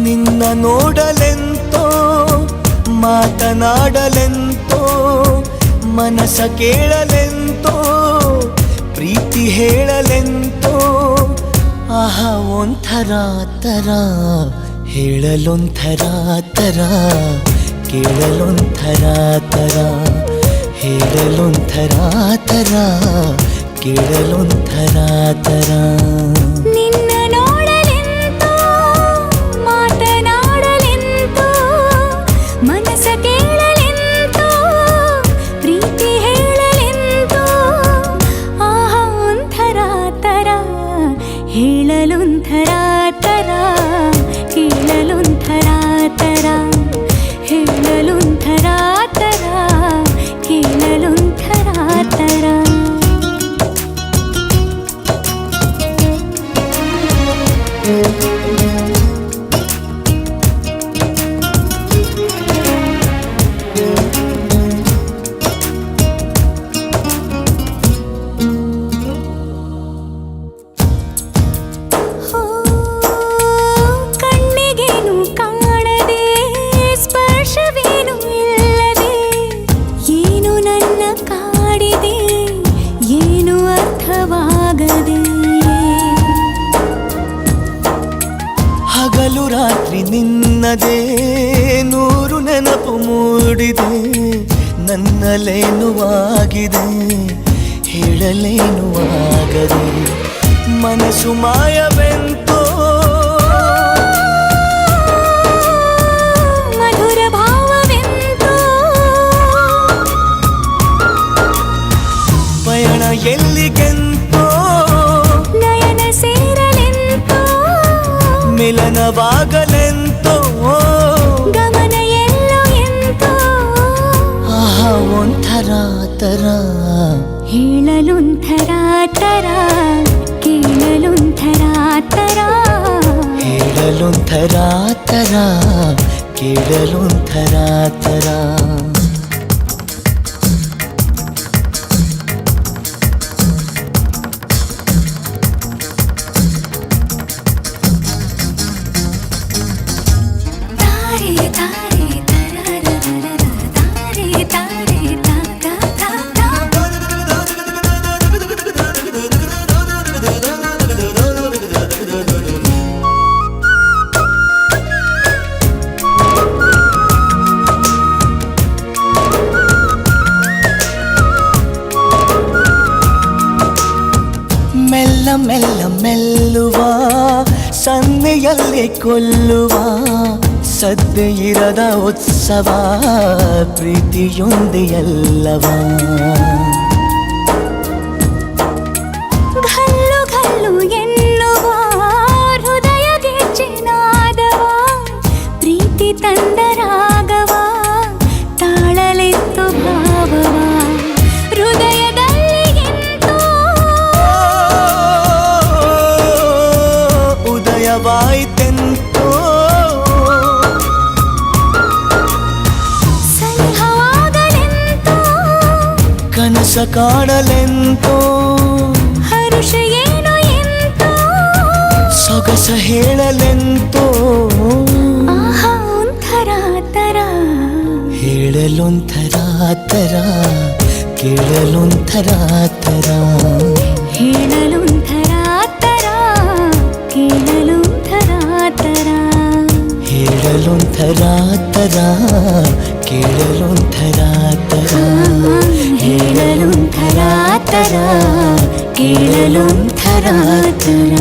ನಿನ್ನ ನೋಡಲೆಂತೋ ಮಾತನಾಡಲೆಂತೋ ಮನಸ ಕೇಳಲೆಂತೋ ಪ್ರೀತಿ ಹೇಳಲೆಂತೋ ಆಹಾ ಒಂಥರ ತರ ಹೇಳಲೊಂಥರ ತರ ಕೇಳಲೊಂಥರ ತರ ಹೇಳಲೊಂಥರ ತರ ಕೇಳಲೊಂಥರ ತರ ನಿನ್ನ ನೋಡಲೆಂತೋ ಮಾತನಾಡಲೆಂತೋ ಮನಸ ಕೇಳಲೆಂತೋ ಪ್ರೀತಿ ಹೇಳಲೆಂತೋ ಆಹಾ ಒಂಥರ ತರ ಹೇಳಲೊಂಥರ ತರ ಕೇಳಲೊಂಥರ ತರ ಹೇಳಲೊಂಥರ ತರ ಕೇಳಲೊಂಥರ ತರ ಹಗಲು ರಾತ್ರಿ ನಿನ್ನದೇ ನೂರು ನೆನಪು ಮೂಡಿದೆ ನನ್ನಲೇನು ಆಗಿದೆ ಹೇಳಲೇನು ಆಗದೆ ಮನಸ್ಸು ಮಾಯವೆಂತೋ ಮಧುರ ಭಾವವೆಂತೋ ಪಯಣ ಎಲ್ಲಿಗೆಂತೋ ನಯನ ಸೇರಲೆಂತೋ ಮಿಲನವಾಗಲೆಂತೋ ಗಮನ ಎಲ್ಲೋ ಎಂತೋ ಆಹಾ ಒಂಥರ ತರ ಹೇಳಲೊಂಥರ ತರ ಕೇಳಲೊಂಥರ ತರ ಹೇಳಲೊಂಥರ ತರ ಕೇಳಲೊಂಥರ ತರ ಮೆಲ್ಲ ಮೆಲ್ಲ ಮೆಲ್ಲುವ ಸನ್ನೆಯಲ್ಲಿ ಕೊಲ್ಲುವ ಸದ್ದೆ ಇರದ ಉತ್ಸವ ಪ್ರೀತಿಯೊಂದೆ ಎಲ್ಲವ ಘಲ್ಲು ಘಲ್ಲು ಎನ್ನುವ ಹೃದಯ ಗೆಜ್ಜೆನಾದವ ಪ್ರೀತಿ ತಂದರಾಗವ ತಾಳಲೆತ್ತು ಭಾವವ ಹೃದಯದಲ್ಲಿ ಎಂತೋ ಉದಯವಾಯಿತೆಂತೋ ಸನಿಹವಾಗಲೆಂತೋ ಕನಸ ಕಾಣಲೆಂತೋ ಹರುಷ ಏನೋ ಎಂತೋ ಸೊಗಸ ಹೇಳಲೆಂತೋ ಆಹಾ ಒಂಥರ ತರ ಹೇಳಲೊಂಥರ ತರ ಕೇಳಲೊಂಥರ ತರ ಹೇಳಲೊಂಥರ ತರ ಕೇಳಲೊಂಥರ ತರ ಹೇಳಲೊಂಥರ ತರ ಕೇಳಲೊಂಥರ ತರ ಹೇಳಲೊಂಥರ ತರ ಕೇಳಲೊಂಥರ ತರ